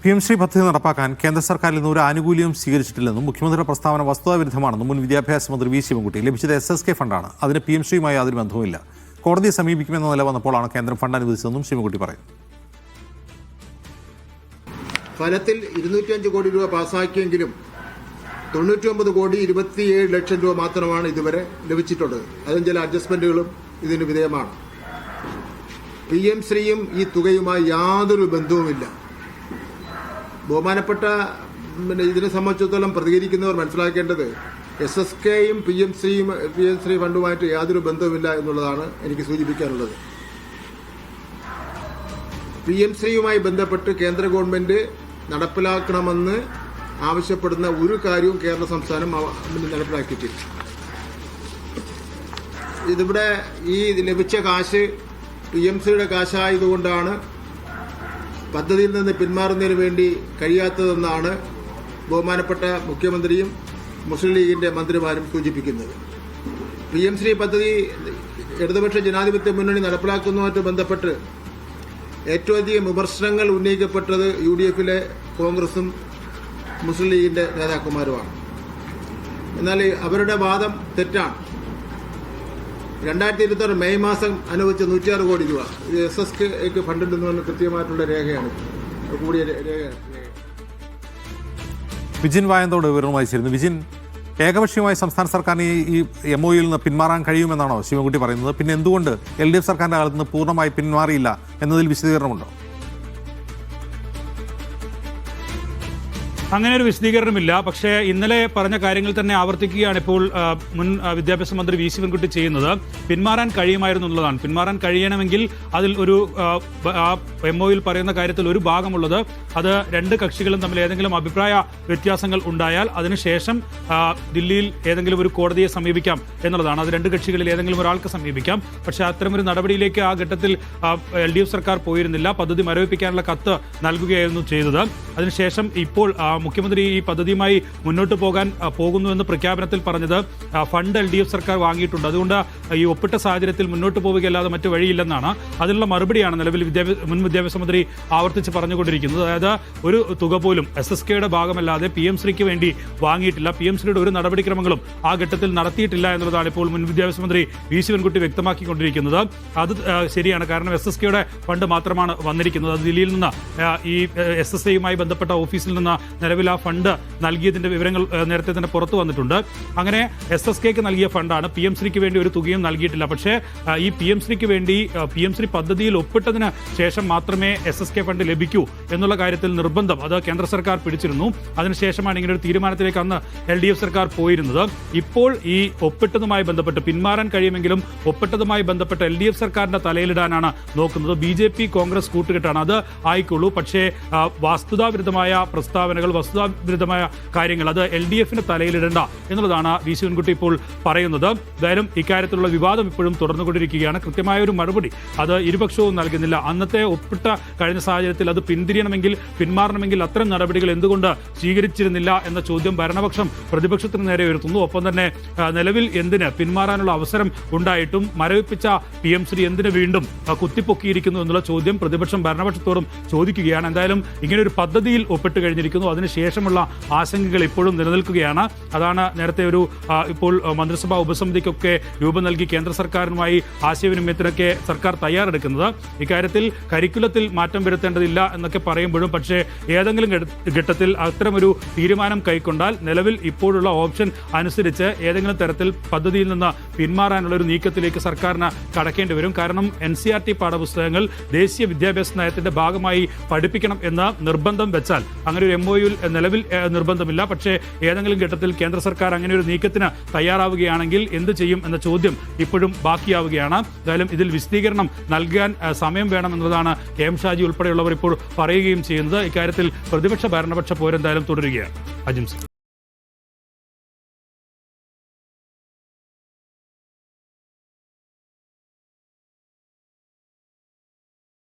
PM-ശ്രീ പദ്ധതി നടപ്പാക്കാൻ കേന്ദ്ര സർക്കാരിൽ നിന്ന് ഒരു ആനുകൂല്യം സ്വീകരിച്ചിട്ടില്ലെന്നും മുഖ്യമന്ത്രിയുടെ പ്രസ്താവന വസ്തുതാവിരുദ്ധമാണെന്നും മുൻ വിദ്യാഭ്യാസ മന്ത്രി വി ശിവൻകുട്ടി. ലഭിച്ചത് SSK ഫണ്ടാണ്, അതിന് PM-ശ്രീയുമായി യാതൊരു ബന്ധവുമില്ല. കോടതിയെ സമീപിക്കുമെന്ന നില വന്നപ്പോഴാണ് കേന്ദ്രം ഫണ്ട് അനുവദിച്ചതെന്നും ശിവൻകുട്ടി പറയുന്നു. ഫലത്തിൽ 205 കോടി രൂപ പാസ്സാക്കിയെങ്കിലും 99 കോടി 27 ലക്ഷം രൂപ മാത്രമാണ് ഇതുവരെ ലഭിച്ചിട്ടുള്ളത്. അതും ചില അഡ്ജസ്റ്റ്മെന്റുകളും ഇതിന് വിധേയമാണ്. PM-ശ്രീയും ഈ തുകയുമായി യാതൊരു ബന്ധവുമില്ല. ബഹുമാനപ്പെട്ട ഇതിനെ സംബന്ധിച്ചിടത്തോളം പ്രതികരിക്കുന്നവർ മനസ്സിലാക്കേണ്ടത് SSKയും PM-ശ്രീ ഫണ്ടുമായിട്ട് യാതൊരു ബന്ധവുമില്ല എന്നുള്ളതാണ് എനിക്ക് സൂചിപ്പിക്കാനുള്ളത്. PM-ശ്രീയുമായി ബന്ധപ്പെട്ട് കേന്ദ്ര ഗവൺമെന്റ് നടപ്പിലാക്കണമെന്ന് ആവശ്യപ്പെടുന്ന ഒരു കാര്യവും കേരള സംസ്ഥാനം നടപ്പിലാക്കിയിട്ടില്ല. ഇതിവിടെ ഈ ലഭിച്ച കാശ് PM-ശ്രീയുടെ കാശായതുകൊണ്ടാണ് പദ്ധതിയിൽ നിന്ന് പിന്മാറുന്നതിന് വേണ്ടി കഴിയാത്തതെന്നാണ് ബഹുമാനപ്പെട്ട മുഖ്യമന്ത്രിയും മുസ്ലിം ലീഗിന്റെ മന്ത്രിമാരും സൂചിപ്പിക്കുന്നത്. PM-ശ്രീ പദ്ധതി ഇടതുപക്ഷ ജനാധിപത്യ മുന്നണി നടപ്പിലാക്കുന്നതുമായിട്ട് ബന്ധപ്പെട്ട് ഏറ്റവും അധികം വിമർശനങ്ങൾ ഉന്നയിക്കപ്പെട്ടത് UDF-ലെ കോൺഗ്രസും മുസ്ലിം ലീഗിന്റെ നേതാക്കന്മാരുമാണ്. എന്നാൽ അവരുടെ വാദം തെറ്റാണ്. 2026 മെയ് മാസം അനുവദിച്ച 106 കോടി രൂപ ഇത് SSKക്ക് ഫണ്ടുണ്ടെന്ന് കൃത്യമായിട്ടുള്ള രേഖയാണ്, കൂടിയ രേഖയാണ്. വിജിൻ വായന്തോട് വിവരവുമായി ചേരുന്നു. വിജിൻ, ഏകപക്ഷീയമായി സംസ്ഥാന സർക്കാരിന് ഈ MOUയിൽ നിന്ന് പിന്മാറാൻ കഴിയുമെന്നാണോ ശിവൻകുട്ടി പറയുന്നത്? പിന്നെ എന്തുകൊണ്ട് LDF സർക്കാരിന്റെ കാലത്ത് നിന്ന് പൂർണ്ണമായി പിന്മാറിയില്ല എന്നതിൽ വിശദീകരണമുണ്ടോ? അങ്ങനെ ഒരു വിശദീകരണമില്ല. പക്ഷേ ഇന്നലെ പറഞ്ഞ കാര്യങ്ങൾ തന്നെ ആവർത്തിക്കുകയാണ് ഇപ്പോൾ മുൻ വിദ്യാഭ്യാസ മന്ത്രി വി ശിവൻകുട്ടി ചെയ്യുന്നത്. പിന്മാറാൻ കഴിയുമായിരുന്നു എന്നുള്ളതാണ്. പിന്മാറാൻ കഴിയണമെങ്കിൽ അതിൽ ഒരു MOUയിൽ പറയുന്ന കാര്യത്തിൽ ഒരു ഭാഗമുള്ളത് അത് രണ്ട് കക്ഷികളും തമ്മിൽ ഏതെങ്കിലും അഭിപ്രായ വ്യത്യാസങ്ങൾ ഉണ്ടായാൽ അതിനുശേഷം ദില്ലിയിൽ ഏതെങ്കിലും ഒരു കോടതിയെ സമീപിക്കാം എന്നുള്ളതാണ്. അത് രണ്ട് കക്ഷികളിൽ ഏതെങ്കിലും ഒരാൾക്ക് സമീപിക്കാം. പക്ഷേ അത്തരമൊരു നടപടിയിലേക്ക് ആ ഘട്ടത്തിൽ LDF സർക്കാർ പോയിരുന്നില്ല. പദ്ധതി മരവിപ്പിക്കാനുള്ള കത്ത് നൽകുകയായിരുന്നു ചെയ്തത്. അതിനുശേഷം ഇപ്പോൾ മുഖ്യമന്ത്രി ഈ പദ്ധതിയുമായി മുന്നോട്ട് പോകുന്നുവെന്ന് പ്രഖ്യാപനത്തിൽ പറഞ്ഞത് ഫണ്ട് LDF സർക്കാർ വാങ്ങിയിട്ടുണ്ട്. അതുകൊണ്ട് ഈ ഒപ്പിട്ട സാഹചര്യത്തിൽ മുന്നോട്ട് പോവുകയല്ലാതെ മറ്റു വഴിയില്ലെന്നാണ്. അതിനുള്ള മറുപടിയാണ് നിലവിൽ മുൻ വിദ്യാഭ്യാസ മന്ത്രി ആവർത്തിച്ച് പറഞ്ഞുകൊണ്ടിരിക്കുന്നത്. അതായത് ഒരു തുക പോലും SSKയുടെ ഭാഗമല്ലാതെ PM-ശ്രീക്ക് വേണ്ടി വാങ്ങിയിട്ടില്ല. PM-ശ്രീയുടെ ഒരു നടപടിക്രമങ്ങളും ആ ഘട്ടത്തിൽ നടത്തിയിട്ടില്ല എന്നുള്ളതാണ് ഇപ്പോൾ മുൻ വിദ്യാഭ്യാസ മന്ത്രി വി ശിവൻകുട്ടി വ്യക്തമാക്കിക്കൊണ്ടിരിക്കുന്നത്. അത് ശരിയാണ്. കാരണം SSKയുടെ ഫണ്ട് മാത്രമാണ് വന്നിരിക്കുന്നത്. അത് ദില്ലിയിൽ നിന്ന് ഈ SSAയുമായി ബന്ധപ്പെട്ട ഓഫീസിൽ നിന്ന് നിലവിൽ ആ ഫണ്ട് നൽകിയതിന്റെ വിവരങ്ങൾ നേരത്തെ തന്നെ പുറത്തു വന്നിട്ടുണ്ട്. അങ്ങനെ SSKക്ക് നൽകിയ ഫണ്ടാണ്. PM-ശ്രീക്ക് വേണ്ടി ഒരു തുകയും നൽകിയിട്ടില്ല. പക്ഷേ ഈ PM-ശ്രീക്ക് വേണ്ടി PM-ശ്രീ പദ്ധതിയിൽ ഒപ്പിട്ടതിന് ശേഷം മാത്രമേ SSK ഫണ്ട് ലഭിക്കൂ എന്നുള്ള കാര്യത്തിൽ നിർബന്ധം അത് കേന്ദ്ര സർക്കാർ പിടിച്ചിരുന്നു. അതിനുശേഷമാണ് ഇങ്ങനെ ഒരു തീരുമാനത്തിലേക്ക് അന്ന് LDF സർക്കാർ പോയിരുന്നത്. ഇപ്പോൾ ഈ ഒപ്പിട്ടതുമായി ബന്ധപ്പെട്ട് പിന്മാറാൻ കഴിയുമെങ്കിലും ഒപ്പിട്ടതുമായി ബന്ധപ്പെട്ട് LDF സർക്കാരിന്റെ തലയിലിടാനാണ് നോക്കുന്നത്. BJP കോൺഗ്രസ് കൂട്ടുകെട്ടാണ്. അത് ആയിക്കോളൂ. പക്ഷേ വസ്തുതാവിരുദ്ധമായ പ്രസ്താവനകൾ, വസ്തുതാവിരുദ്ധമായ കാര്യങ്ങൾ അത് LDF-ന്റെ തലയിലിടേണ്ട എന്നുള്ളതാണ് വി ശിവൻകുട്ടി ഇപ്പോൾ പറയുന്നത്. എന്തായാലും ഇക്കാര്യത്തിലുള്ള വിവാദം ഇപ്പോഴും തുടർന്നുകൊണ്ടിരിക്കുകയാണ്. കൃത്യമായ ഒരു മറുപടി അത് ഇരുപക്ഷവും നൽകുന്നില്ല. അന്നത്തെ ഒപ്പിട്ട കഴിഞ്ഞ സാഹചര്യത്തിൽ അത് പിന്മാറണമെങ്കിൽ അത്തരം നടപടികൾ എന്തുകൊണ്ട് സ്വീകരിച്ചിരുന്നില്ല എന്ന ചോദ്യം ഭരണപക്ഷം പ്രതിപക്ഷത്തിന് നേരെ ഉയർത്തുന്നു. ഒപ്പം തന്നെ നിലവിൽ എന്തിന് പിന്മാറാനുള്ള അവസരം ഉണ്ടായിട്ടും മരവിപ്പിച്ച PM-ശ്രീ എന്തിന് വീണ്ടും കുത്തിപ്പൊക്കിയിരിക്കുന്നു എന്നുള്ള ചോദ്യം പ്രതിപക്ഷം ഭരണപക്ഷത്തോടും ചോദിക്കുകയാണ്. എന്തായാലും ഇങ്ങനെയൊരു പദ്ധതിയിൽ ഒപ്പിട്ട് കഴിഞ്ഞിരിക്കുന്നു. അതിനുശേഷമുള്ള ആശങ്കകൾ ഇപ്പോഴും നിലനിൽക്കുകയാണ്. അതാണ് നേരത്തെ ഇപ്പോൾ മന്ത്രിസഭാ ഉപസമിതിക്കൊക്കെ രൂപം നൽകി കേന്ദ്ര സർക്കാരുമായി ആശയവിനിമയത്തിനൊക്കെ സർക്കാർ തയ്യാറെടുക്കുന്നത്. ഇക്കാര്യത്തിൽ കരിക്കുലത്തിൽ മാറ്റം വരുത്തേണ്ടതില്ല എന്നൊക്കെ പറയുമ്പോഴും പക്ഷേ ഏതെങ്കിലും ഘട്ടത്തിൽ അത്തരമൊരു തീരുമാനം കൈക്കൊണ്ടാൽ നിലവിൽ ഇപ്പോഴുള്ള ഓപ്ഷൻ അനുസരിച്ച് ഏതെങ്കിലും തരത്തിൽ പദ്ധതിയിൽ നിന്ന് പിന്മാറാനുള്ള ഒരു നീക്കത്തിലേക്ക് സർക്കാരിന് കടക്കേണ്ടി വരും. കാരണം NCERT പാഠപുസ്തകങ്ങൾ ദേശീയ വിദ്യാഭ്യാസ നയത്തിന്റെ ഭാഗമായി പഠിപ്പിക്കണം എന്ന് നിർബന്ധം വെച്ചാൽ അങ്ങനെ ഒരു MOUയിൽ നിലവിൽ നിർബന്ധമില്ല. പക്ഷേ ഏതെങ്കിലും ഘട്ടത്തിൽ കേന്ദ്ര സർക്കാർ അങ്ങനെ ഒരു നീക്കത്തിന് തയ്യാറാവുകയാണെങ്കിൽ എന്ത് ചെയ്യും എന്ന ചോദ്യം ഇപ്പോഴും ബാക്കിയാവുകയാണ്. എന്തായാലും ഇതിൽ വിശദീകരണം നൽകാൻ സമയം വേണമെന്നതാണ് KM ഷാജി ഉൾപ്പെടെയുള്ളവർ ഇപ്പോൾ പറയുകയും ചെയ്യുന്നത്. ഇക്കാര്യത്തിൽ പ്രതിപക്ഷ ഭരണപക്ഷ പോരെന്തായാലും തുടരുകയാണ്. അജിംസ്.